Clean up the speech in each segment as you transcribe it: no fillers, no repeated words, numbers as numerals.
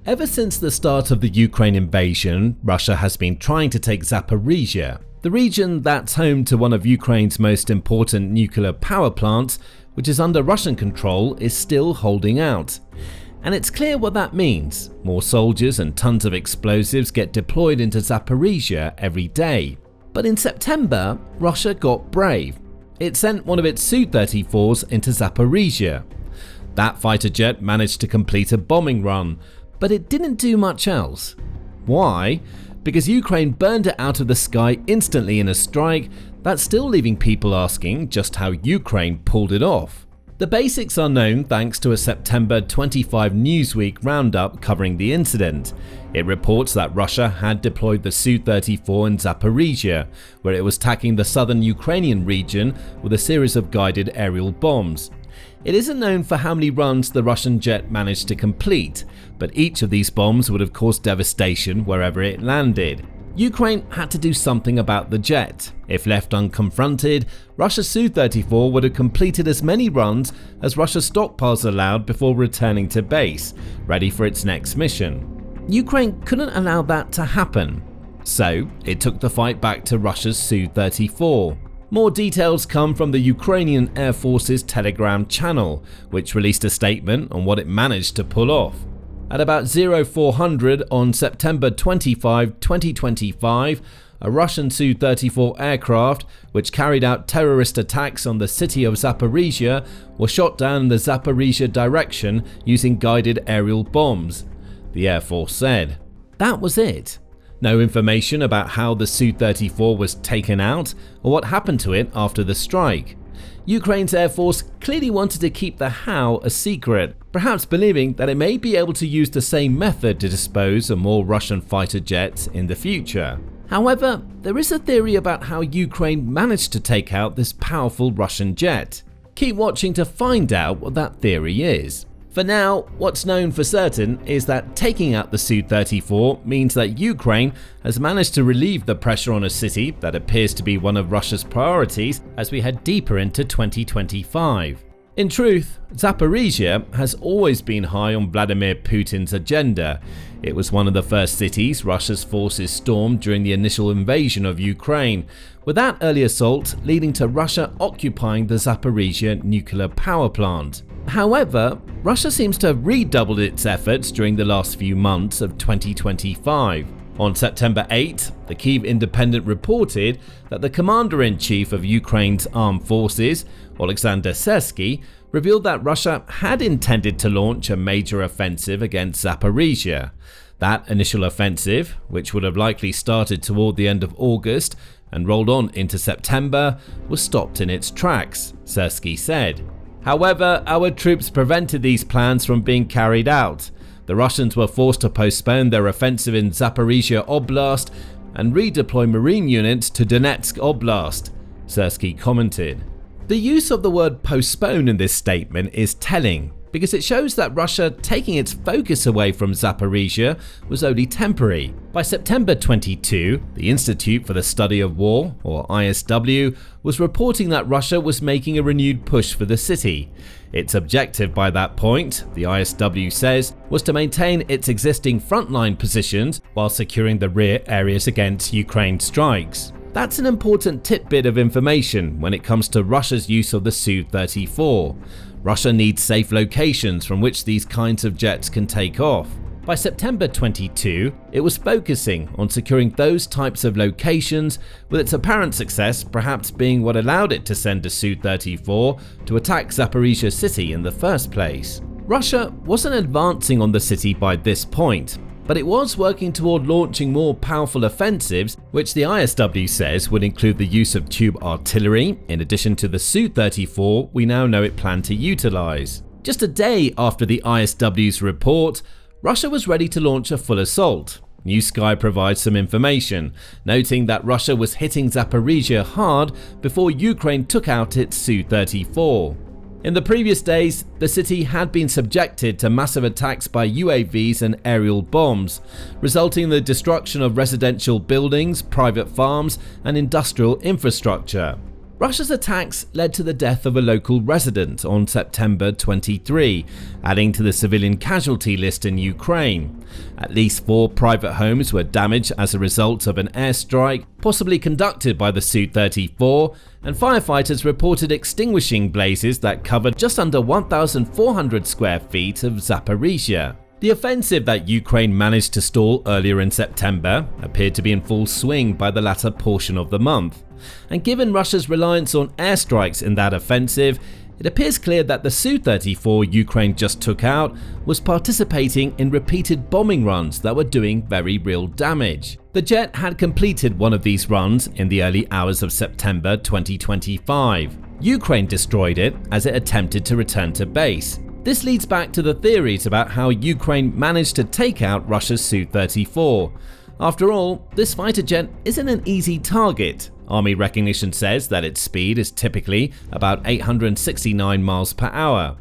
Ever since the start of the Ukraine invasion, Russia has been trying to take Zaporizhzhia. The region that's home to one of Ukraine's most important nuclear power plants, which is under Russian control, is still holding out. And it's clear what that means. More soldiers and tons of explosives get deployed into Zaporizhzhia every day. But in September, Russia got brave. It sent one of its Su-34s into Zaporizhzhia. That fighter jet managed to complete a bombing run, but it didn't do much else. Why? Because Ukraine burned it out of the sky instantly in a strike that's still leaving people asking just how Ukraine pulled it off. The basics are known thanks to a September 25 Newsweek roundup covering the incident. It reports that Russia had deployed the Su-34 in Zaporizhzhia, where it was attacking the southern Ukrainian region with a series of guided aerial bombs. It isn't known for how many runs the Russian jet managed to complete, but each of these bombs would have caused devastation wherever it landed. Ukraine had to do something about the jet. If left unconfronted, Russia's Su-34 would have completed as many runs as Russia's stockpiles allowed before returning to base, ready for its next mission. Ukraine couldn't allow that to happen, so it took the fight back to Russia's Su-34. More details come from the Ukrainian Air Force's Telegram channel, which released a statement on what it managed to pull off. At about 0400 on September 25, 2025, a Russian Su-34 aircraft, which carried out terrorist attacks on the city of Zaporizhzhia, was shot down in the Zaporizhzhia direction using guided aerial bombs, the Air Force said. That was it. No information about how the Su-34 was taken out or what happened to it after the strike. Ukraine's Air Force clearly wanted to keep the how a secret, perhaps believing that it may be able to use the same method to dispose of more Russian fighter jets in the future. However, there is a theory about how Ukraine managed to take out this powerful Russian jet. Keep watching to find out what that theory is. For now, what's known for certain is that taking out the Su-34 means that Ukraine has managed to relieve the pressure on a city that appears to be one of Russia's priorities as we head deeper into 2025. In truth, Zaporizhzhia has always been high on Vladimir Putin's agenda. It was one of the first cities Russia's forces stormed during the initial invasion of Ukraine, with that early assault leading to Russia occupying the Zaporizhzhia nuclear power plant. However, Russia seems to have redoubled its efforts during the last few months of 2025. On September 8, the Kyiv Independent reported that the commander-in-chief of Ukraine's armed forces, Oleksandr Syrsky, revealed that Russia had intended to launch a major offensive against Zaporizhzhia. That initial offensive, which would have likely started toward the end of August and rolled on into September, was stopped in its tracks, Syrsky said. However, our troops prevented these plans from being carried out. The Russians were forced to postpone their offensive in Zaporizhzhia Oblast and redeploy marine units to Donetsk Oblast, Syrsky commented. The use of the word postpone in this statement is telling, because it shows that Russia taking its focus away from Zaporizhzhia was only temporary. By September 22, the Institute for the Study of War, or ISW, was reporting that Russia was making a renewed push for the city. Its objective by that point, the ISW says, was to maintain its existing frontline positions while securing the rear areas against Ukraine strikes. That's an important tidbit of information when it comes to Russia's use of the Su-34. Russia needs safe locations from which these kinds of jets can take off. By September 22, it was focusing on securing those types of locations, with its apparent success perhaps being what allowed it to send a Su-34 to attack Zaporizhzhia city in the first place. Russia wasn't advancing on the city by this point, but it was working toward launching more powerful offensives, which the ISW says would include the use of tube artillery, in addition to the Su-34 we now know it planned to utilize. Just a day after the ISW's report, Russia was ready to launch a full assault. New Sky provides some information, noting that Russia was hitting Zaporizhzhia hard before Ukraine took out its Su-34. In the previous days, the city had been subjected to massive attacks by UAVs and aerial bombs, resulting in the destruction of residential buildings, private farms, and industrial infrastructure. Russia's attacks led to the death of a local resident on September 23, adding to the civilian casualty list in Ukraine. At least 4 private homes were damaged as a result of an airstrike, possibly conducted by the Su-34, and firefighters reported extinguishing blazes that covered just under 1,400 square feet of Zaporizhzhia. The offensive that Ukraine managed to stall earlier in September appeared to be in full swing by the latter portion of the month. And given Russia's reliance on airstrikes in that offensive, it appears clear that the Su-34 Ukraine just took out was participating in repeated bombing runs that were doing very real damage. The jet had completed one of these runs in the early hours of September 2025. Ukraine destroyed it as it attempted to return to base. This leads back to the theories about how Ukraine managed to take out Russia's Su-34. After all, this fighter jet isn't an easy target. Army recognition says that its speed is typically about 869 miles per hour.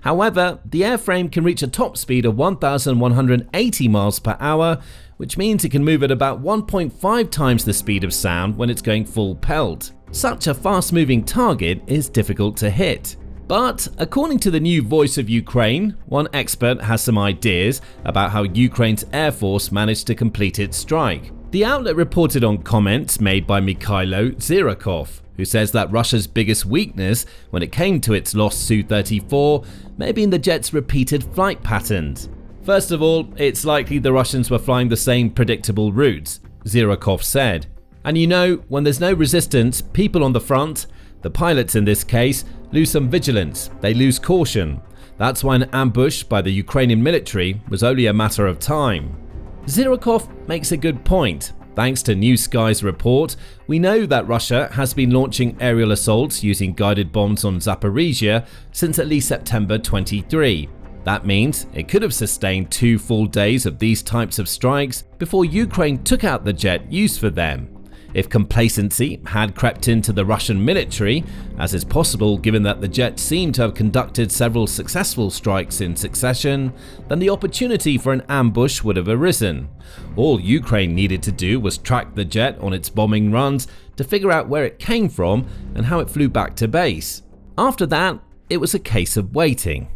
However, the airframe can reach a top speed of 1,180 miles per hour, which means it can move at about 1.5 times the speed of sound when it's going full pelt. Such a fast-moving target is difficult to hit. But according to the new Voice of Ukraine, one expert has some ideas about how Ukraine's Air Force managed to complete its strike. The outlet reported on comments made by Mikhailo Zhirikov, who says that Russia's biggest weakness when it came to its lost Su-34 may be in the jet's repeated flight patterns. First of all, it's likely the Russians were flying the same predictable routes, Zhirikov said. And you know, when there's no resistance, people on the front, the pilots in this case, lose some vigilance, they lose caution. That's why an ambush by the Ukrainian military was only a matter of time. Zhirikov makes a good point. Thanks to New Sky's report, we know that Russia has been launching aerial assaults using guided bombs on Zaporizhzhia since at least September 23. That means it could have sustained 2 full days of these types of strikes before Ukraine took out the jet used for them. If complacency had crept into the Russian military, as is possible given that the jet seemed to have conducted several successful strikes in succession, then the opportunity for an ambush would have arisen. All Ukraine needed to do was track the jet on its bombing runs to figure out where it came from and how it flew back to base. After that, it was a case of waiting.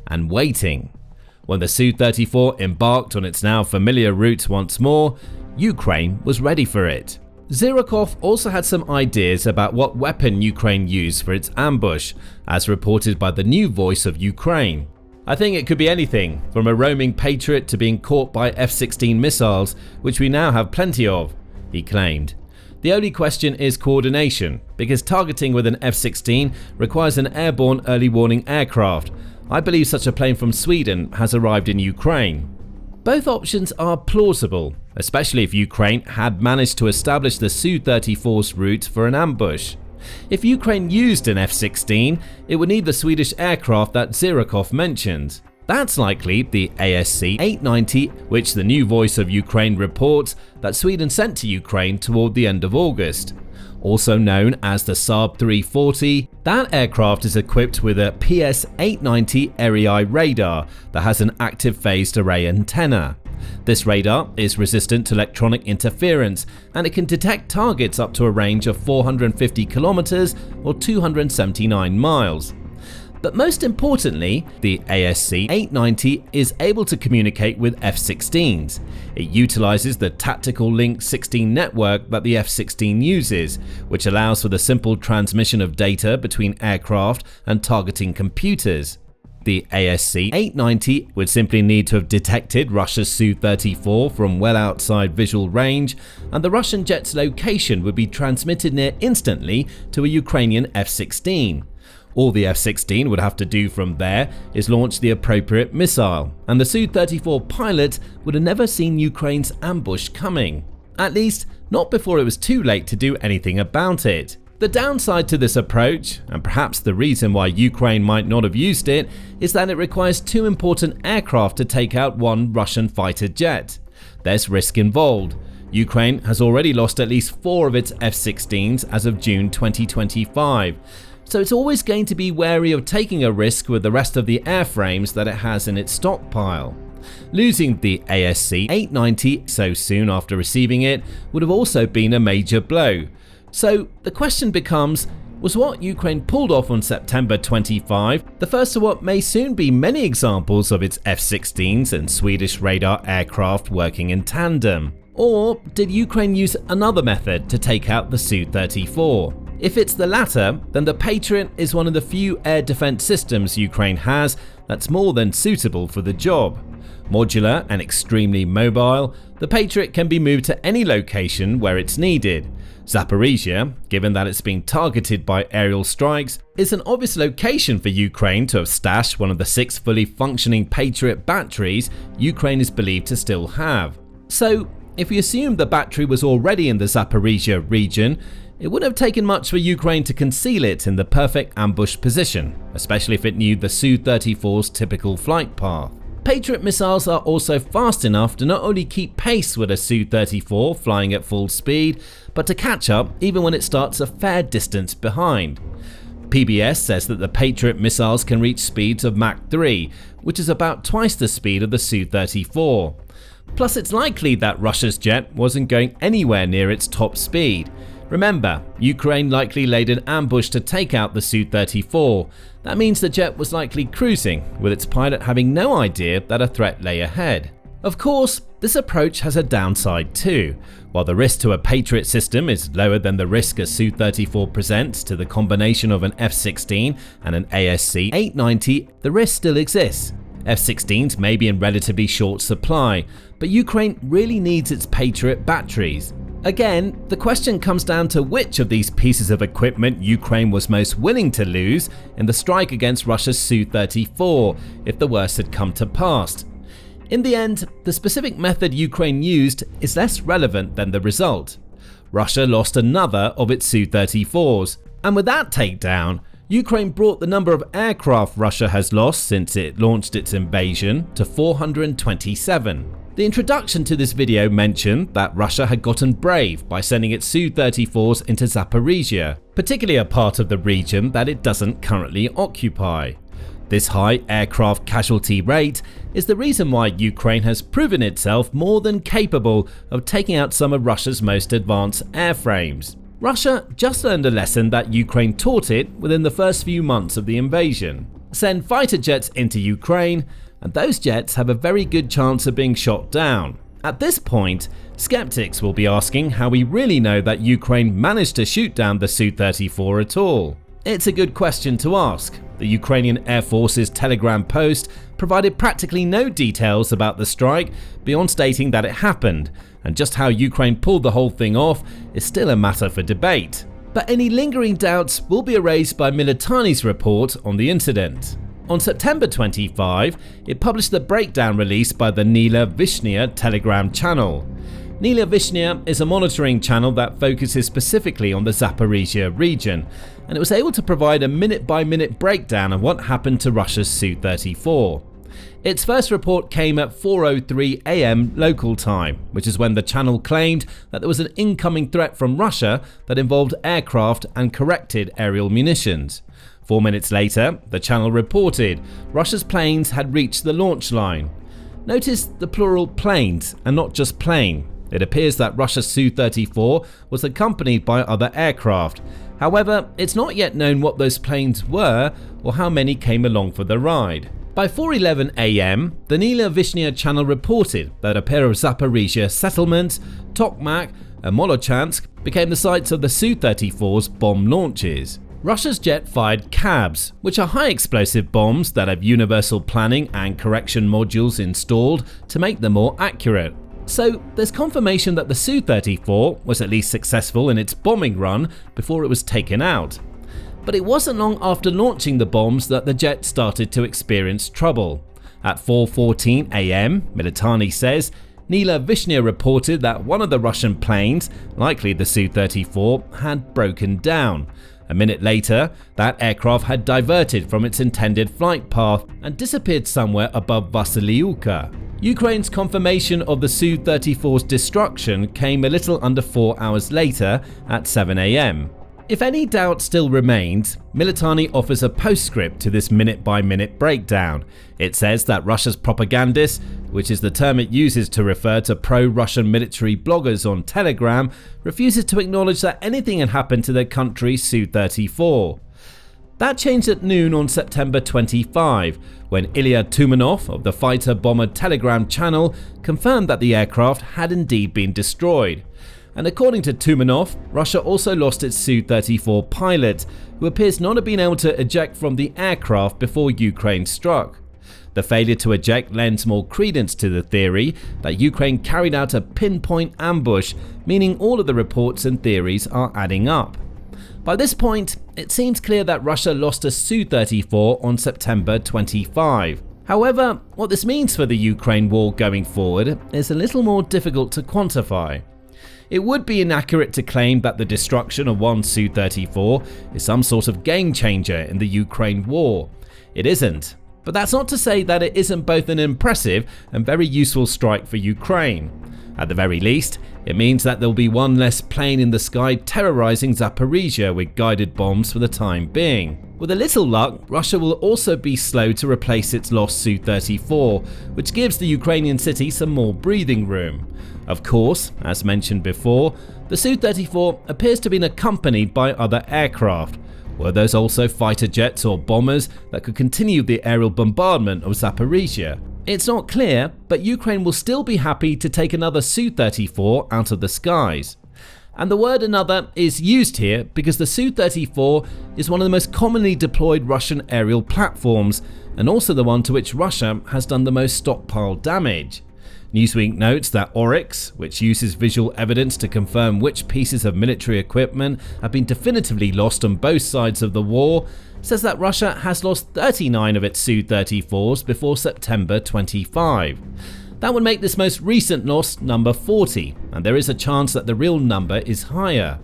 And waiting. When the Su-34 embarked on its now familiar route once more, Ukraine was ready for it. Zhirikov also had some ideas about what weapon Ukraine used for its ambush, as reported by the new Voice of Ukraine. I think it could be anything, from a roaming Patriot to being caught by F-16 missiles, which we now have plenty of, he claimed. The only question is coordination, because targeting with an F-16 requires an airborne early warning aircraft. I believe such a plane from Sweden has arrived in Ukraine. Both options are plausible, especially if Ukraine had managed to establish the Su-34's route for an ambush. If Ukraine used an F-16, it would need the Swedish aircraft that Zhirikov mentioned. That's likely the ASC-890, which the new Voice of Ukraine reports that Sweden sent to Ukraine toward the end of August. Also known as the Saab 340, that aircraft is equipped with a PS-890 Eri radar that has an active phased array antenna. This radar is resistant to electronic interference, and it can detect targets up to a range of 450 kilometers or 279 miles. But most importantly, the ASC-890 is able to communicate with F-16s. It utilizes the Tactical Link 16 network that the F-16 uses, which allows for the simple transmission of data between aircraft and targeting computers. The ASC-890 would simply need to have detected Russia's Su-34 from well outside visual range, and the Russian jet's location would be transmitted near instantly to a Ukrainian F-16. All the F-16 would have to do from there is launch the appropriate missile, and the Su-34 pilot would have never seen Ukraine's ambush coming. At least, not before it was too late to do anything about it. The downside to this approach, and perhaps the reason why Ukraine might not have used it, is that it requires 2 important aircraft to take out one Russian fighter jet. There's risk involved. Ukraine has already lost at least 4 of its F-16s as of June 2025. So it's always going to be wary of taking a risk with the rest of the airframes that it has in its stockpile. Losing the ASC-890 so soon after receiving it would have also been a major blow. So the question becomes, was what Ukraine pulled off on September 25, the first of what may soon be many examples of its F-16s and Swedish radar aircraft working in tandem? Or did Ukraine use another method to take out the Su-34? If it's the latter, then the Patriot is one of the few air defense systems Ukraine has that's more than suitable for the job. Modular and extremely mobile, the Patriot can be moved to any location where it's needed. Zaporizhzhia, given that it's being targeted by aerial strikes, is an obvious location for Ukraine to have stashed one of the 6 fully functioning Patriot batteries Ukraine is believed to still have. So, if we assume the battery was already in the Zaporizhzhia region, it wouldn't have taken much for Ukraine to conceal it in the perfect ambush position, especially if it knew the Su-34's typical flight path. Patriot missiles are also fast enough to not only keep pace with a Su-34 flying at full speed, but to catch up even when it starts a fair distance behind. PBS says that the Patriot missiles can reach speeds of Mach 3, which is about twice the speed of the Su-34. Plus, it's likely that Russia's jet wasn't going anywhere near its top speed. Remember, Ukraine likely laid an ambush to take out the Su-34. That means the jet was likely cruising, with its pilot having no idea that a threat lay ahead. Of course, this approach has a downside too. While the risk to a Patriot system is lower than the risk a Su-34 presents to the combination of an F-16 and an ASC-890, the risk still exists. F-16s may be in relatively short supply, but Ukraine really needs its Patriot batteries. Again, the question comes down to which of these pieces of equipment Ukraine was most willing to lose in the strike against Russia's Su-34 if the worst had come to pass. In the end, the specific method Ukraine used is less relevant than the result. Russia lost another of its Su-34s, and with that takedown, Ukraine brought the number of aircraft Russia has lost since it launched its invasion to 427. The introduction to this video mentioned that Russia had gotten brave by sending its Su-34s into Zaporizhzhia, particularly a part of the region that it doesn't currently occupy. This high aircraft casualty rate is the reason why Ukraine has proven itself more than capable of taking out some of Russia's most advanced airframes. Russia just learned a lesson that Ukraine taught it within the first few months of the invasion. Send fighter jets into Ukraine, and those jets have a very good chance of being shot down. At this point, skeptics will be asking how we really know that Ukraine managed to shoot down the Su-34 at all. It's a good question to ask. The Ukrainian Air Force's Telegram post provided practically no details about the strike beyond stating that it happened, and just how Ukraine pulled the whole thing off is still a matter for debate. But any lingering doubts will be erased by Militari's report on the incident. On September 25, it published the breakdown released by the Zaporizhzhia Telegram channel. Zaporizhzhia is a monitoring channel that focuses specifically on the Zaporizhia region, and it was able to provide a minute-by-minute breakdown of what happened to Russia's Su-34. Its first report came at 4:03 AM local time, which is when the channel claimed that there was an incoming threat from Russia that involved aircraft and corrected aerial munitions. 4 minutes later, the channel reported Russia's planes had reached the launch line. Notice the plural planes and not just plane. It appears that Russia's Su-34 was accompanied by other aircraft. However, it's not yet known what those planes were or how many came along for the ride. By 4:11 AM, the Zaporizhzhia channel reported that a pair of Zaporizhzhia settlements, Tokmak and Molochansk, became the sites of the Su-34's bomb launches. Russia's jet fired cabs, which are high explosive bombs that have universal planning and correction modules installed to make them more accurate. So there's confirmation that the Su-34 was at least successful in its bombing run before it was taken out. But it wasn't long after launching the bombs that the jet started to experience trouble. At 4:14 AM, Militari says, Zaporizhzhia reported that one of the Russian planes, likely the Su-34, had broken down. A minute later, that aircraft had diverted from its intended flight path and disappeared somewhere above Vasiliivka. Ukraine's confirmation of the Su-34's destruction came a little under 4 hours later at 7 AM. If any doubt still remains, Militani offers a postscript to this minute-by-minute breakdown. It says that Russia's propagandist, which is the term it uses to refer to pro-Russian military bloggers on Telegram, refuses to acknowledge that anything had happened to their country's Su-34. That changed at noon on September 25, when Ilya Tumanov of the fighter-bomber Telegram channel confirmed that the aircraft had indeed been destroyed. And according to Tumanov, Russia also lost its Su-34 pilot, who appears not to have been able to eject from the aircraft before Ukraine struck. The failure to eject lends more credence to the theory that Ukraine carried out a pinpoint ambush, meaning all of the reports and theories are adding up. By this point, it seems clear that Russia lost a Su-34 on September 25. However, what this means for the Ukraine war going forward is a little more difficult to quantify. It would be inaccurate to claim that the destruction of one Su-34 is some sort of game changer in the Ukraine war. It isn't. But that's not to say that it isn't both an impressive and very useful strike for Ukraine. At the very least, it means that there'll be one less plane in the sky terrorizing Zaporizhzhia with guided bombs for the time being. With a little luck, Russia will also be slow to replace its lost Su-34, which gives the Ukrainian city some more breathing room. Of course, as mentioned before, the Su-34 appears to have been accompanied by other aircraft. Were those also fighter jets or bombers that could continue the aerial bombardment of Zaporizhzhia? It's not clear, but Ukraine will still be happy to take another Su-34 out of the skies. And the word another is used here because the Su-34 is one of the most commonly deployed Russian aerial platforms, and also the one to which Russia has done the most stockpile damage. Newsweek notes that Oryx, which uses visual evidence to confirm which pieces of military equipment have been definitively lost on both sides of the war, says that Russia has lost 39 of its Su-34s before September 25. That would make this most recent loss number 40, and there is a chance that the real number is higher.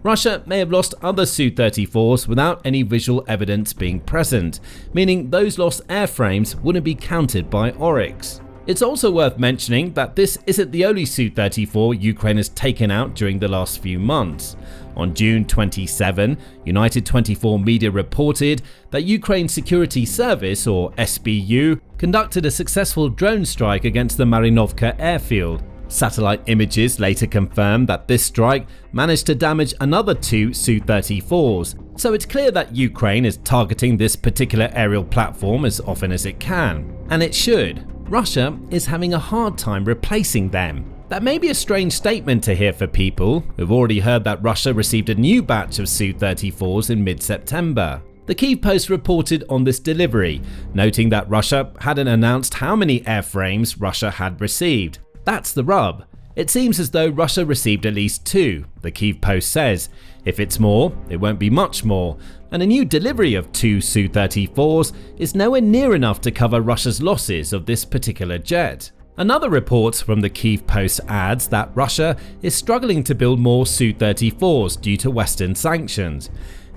Russia may have lost other Su-34s without any visual evidence being present, meaning those lost airframes wouldn't be counted by Oryx. It's also worth mentioning that this isn't the only Su-34 Ukraine has taken out during the last few months. On June 27, United 24 media reported that Ukraine's Security Service, or SBU, conducted a successful drone strike against the Marinovka airfield. Satellite images later confirmed that this strike managed to damage another two Su-34s, so it's clear that Ukraine is targeting this particular aerial platform as often as it can. And it should. Russia is having a hard time replacing them. That may be a strange statement to hear for people who've already heard that Russia received a new batch of Su-34s in mid-September. The Kyiv Post reported on this delivery, noting that Russia hadn't announced how many airframes Russia had received. That's the rub. It seems as though Russia received at least two, the Kyiv Post says. If it's more, it won't be much more, and a new delivery of two Su-34s is nowhere near enough to cover Russia's losses of this particular jet. Another report from the Kyiv Post adds that Russia is struggling to build more Su-34s due to Western sanctions.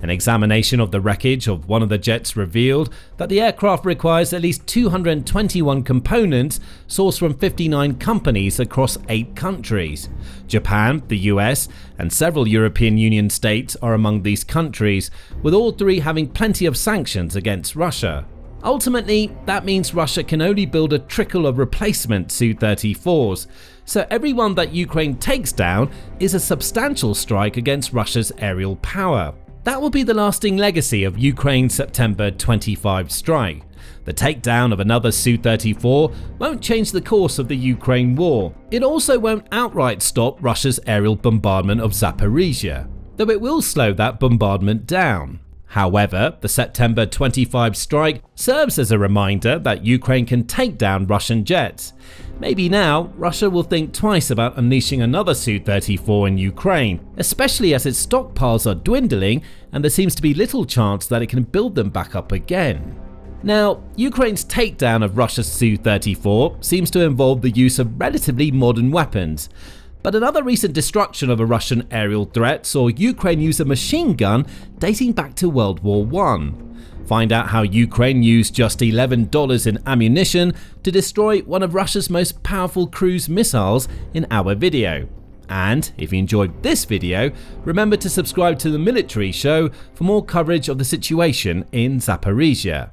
An examination of the wreckage of one of the jets revealed that the aircraft requires at least 221 components sourced from 59 companies across 8 countries. Japan, the US, and several European Union states are among these countries, with all three having plenty of sanctions against Russia. Ultimately, that means Russia can only build a trickle of replacement Su-34s, so every one that Ukraine takes down is a substantial strike against Russia's aerial power. That will be the lasting legacy of Ukraine's September 25 strike. The takedown of another Su-34 won't change the course of the Ukraine war. It also won't outright stop Russia's aerial bombardment of Zaporizhzhia, though it will slow that bombardment down. However, the September 25 strike serves as a reminder that Ukraine can take down Russian jets. Maybe now, Russia will think twice about unleashing another Su-34 in Ukraine, especially as its stockpiles are dwindling and there seems to be little chance that it can build them back up again. Now, Ukraine's takedown of Russia's Su-34 seems to involve the use of relatively modern weapons. But another recent destruction of a Russian aerial threat saw Ukraine use a machine gun dating back to World War I. Find out how Ukraine used just $11 in ammunition to destroy one of Russia's most powerful cruise missiles in our video. And if you enjoyed this video, remember to subscribe to the Military Show for more coverage of the situation in Zaporizhzhia.